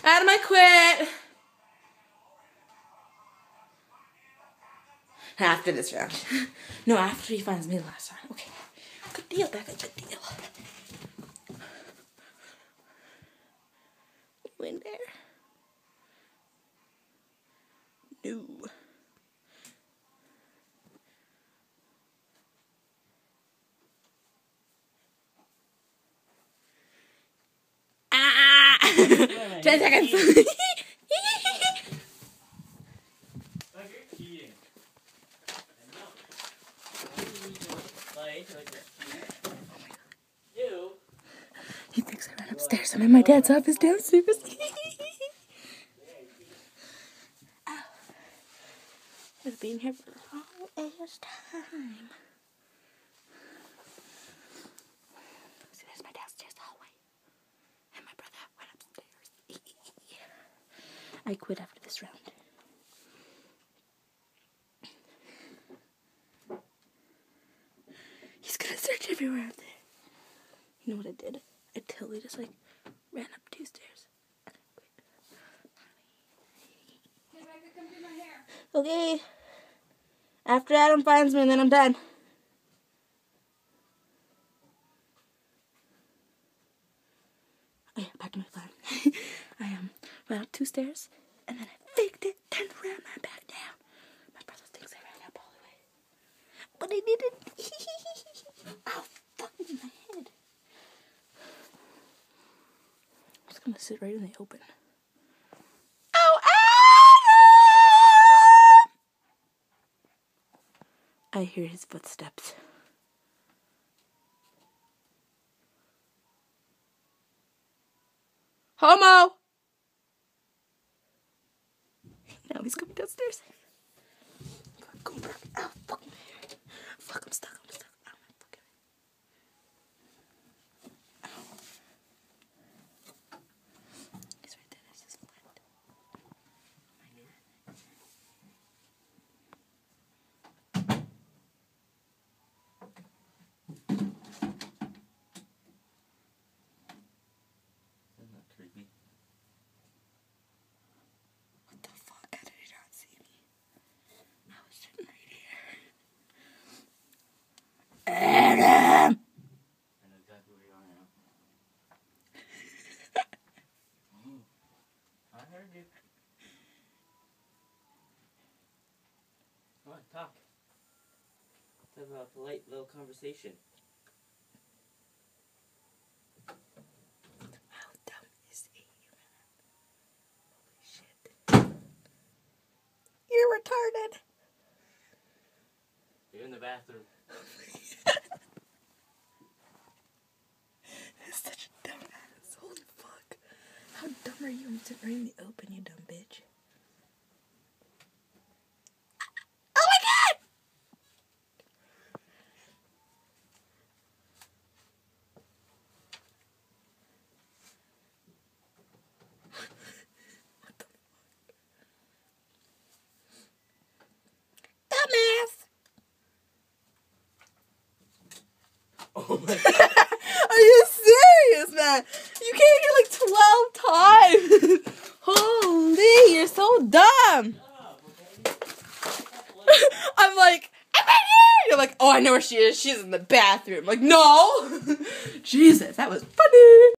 Adam, I quit. After this round. No, after he finds me the last round. Okay. Good deal, Becca. Good deal. In there. No. Ah! 10 seconds. He thinks I ran upstairs. I'm in my dad's office downstairs. Ow. I've been here for a long ass time. See, there's my downstairs hallway. And my brother went upstairs. I quit after this round. He's gonna search everywhere out there. You know what I did? I totally just like ran up 2 stairs and then quit. Hey, Becca, come do my hair. Okay. After Adam finds me, and then I'm done. Okay, back to my plan. I ran up 2 stairs and then I faked it, turned around, and ran back down. My brother thinks I ran up all the way, but I didn't. Ow, fuck me in my head. I'm just gonna sit right in the open. Oh, Adam! I hear his footsteps. Homo! Now he's coming downstairs. Go back. Ow, fuck my hair. Fuck, I'm stuck. I'm stuck. Ow, my fucking hair. Ow. He's right there. There's his foot. Oh my god. Isn't that creepy? What the fuck? How did he not see me? I was sitting right here. Adam! I know exactly where you are now. I heard you. Come on, talk. Let's have a polite little conversation. How dumb is he? Holy shit. You're retarded. You're in the bathroom. That's such a dumb ass. Holy fuck. How dumb are you? I'm sitting right in the open, you dumb bitch. Oh my god! What the fuck? Dumbass! Oh my god. Are you serious, man? You came here like 12 times. Holy, you're so dumb. I'm like, I'm right here. You're like, oh, I know where she is. She's in the bathroom. Like, no. Jesus, that was funny.